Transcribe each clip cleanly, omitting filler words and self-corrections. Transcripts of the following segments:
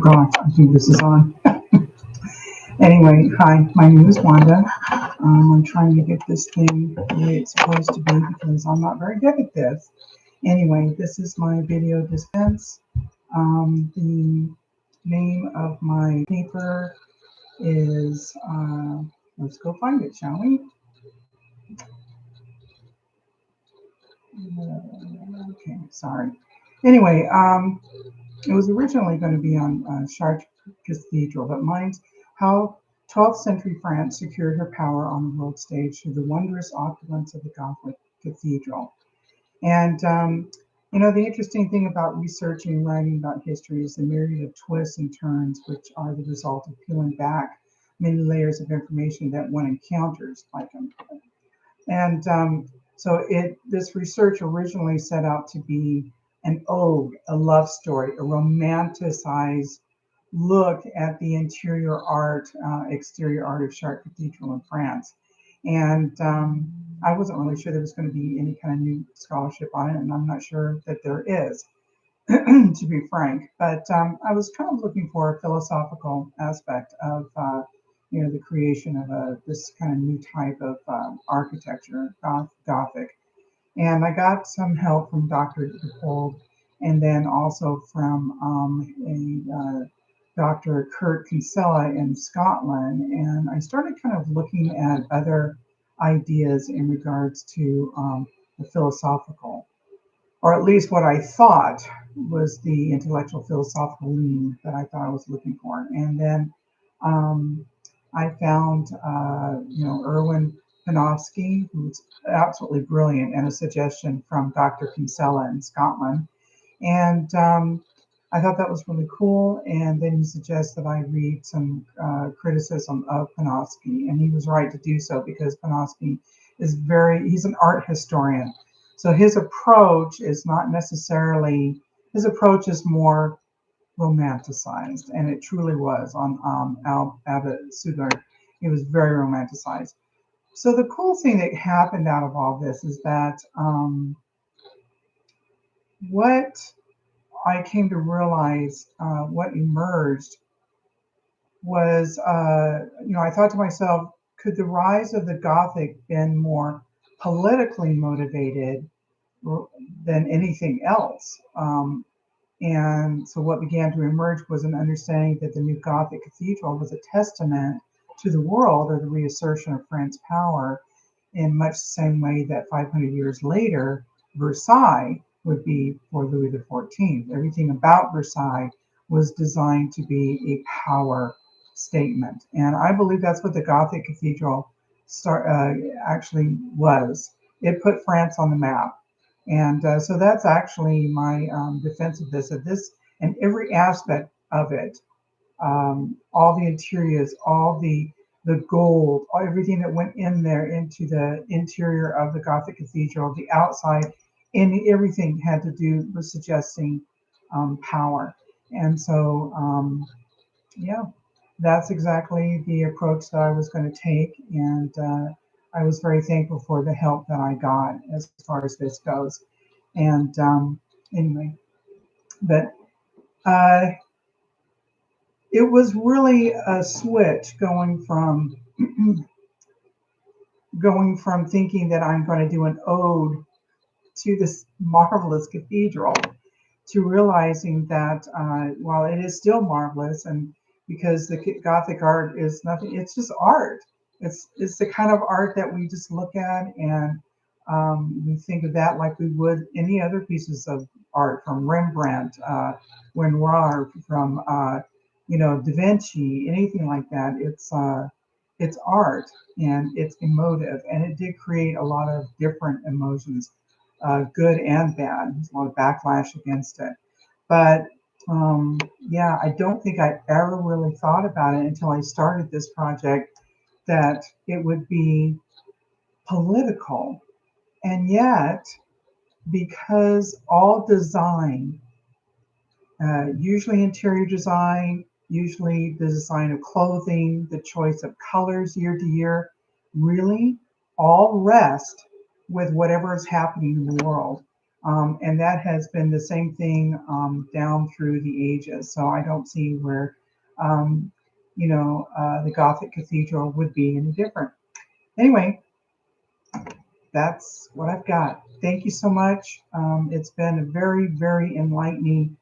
gosh, I think this is on. Anyway, hi, my name is Wanda. I'm trying to get this thing the way it's supposed to be because I'm not very good at this. Anyway, this is my video dispense. The name of my paper is, let's go find it, shall we? Okay, sorry. Anyway, it was originally going to be on Chartres Cathedral, but mine's how 12th century France secured her power on the world stage through the wondrous opulence of the Gothic cathedral. And, the interesting thing about researching and writing about history is the myriad of twists and turns, which are the result of peeling back many layers of information that one encounters, and so this research originally set out to be an ode, a love story, a romanticized look at the interior art, exterior art of Chartres Cathedral in France. And I wasn't really sure there was going to be any kind of new scholarship on it, and I'm not sure that there is, to be frank. But I was kind of looking for a philosophical aspect of the creation of this kind of new type of architecture, Gothic. And I got some help from Dr. DePaul, and then also from Dr. Kurt Kinsella in Scotland. And I started kind of looking at other ideas in regards to the philosophical, or at least what I thought was the intellectual philosophical lean that I thought I was looking for. And then I found, Erwin Panofsky, who's absolutely brilliant, and a suggestion from Dr. Kinsella in Scotland. And I thought that was really cool. And then he suggests that I read some criticism of Panofsky, and he was right to do so because Panofsky he's an art historian. So his approach is his approach is more romanticized, and it truly was on Abbot Sugard. It was very romanticized. So the cool thing that happened out of all this is that what I came to realize, what emerged was, I thought to myself, could the rise of the Gothic been more politically motivated than anything else? And so what began to emerge was an understanding that the new Gothic cathedral was a testament to the world, or the reassertion of France's power, in much the same way that 500 years later, Versailles would be for Louis XIV. Everything about Versailles was designed to be a power statement. And I believe that's what the Gothic cathedral actually was. It put France on the map. And so that's actually my defense of this, and every aspect of it, all the interiors, all the gold, everything that went in there into the interior of the Gothic cathedral, the outside, and everything had to do with suggesting power. And so, that's exactly the approach that I was going to take. And I was very thankful for the help that I got as far as this goes. And anyway, but it was really a switch going from thinking that I'm going to do an ode to this marvelous cathedral, to realizing that while it is still marvelous, and because the Gothic art is nothing, it's just art. It's the kind of art that we just look at, and we think of that like we would any other pieces of art, from Rembrandt, Renoir, from Da Vinci, anything like that. It's art, and it's emotive, and it did create a lot of different emotions, good and bad. There's a lot of backlash against it. But I don't think I ever really thought about it until I started this project, that it would be political. And yet, because all design, usually interior design, usually the design of clothing, the choice of colors year to year, really all rest with whatever is happening in the world. And that has been the same thing down through the ages. So I don't see where, um, the Gothic cathedral would be any different. Anyway, that's what I've got. Thank you so much. It's been a very, very enlightening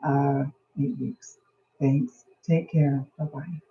uh, 8 weeks. Thanks. Take care. Bye bye.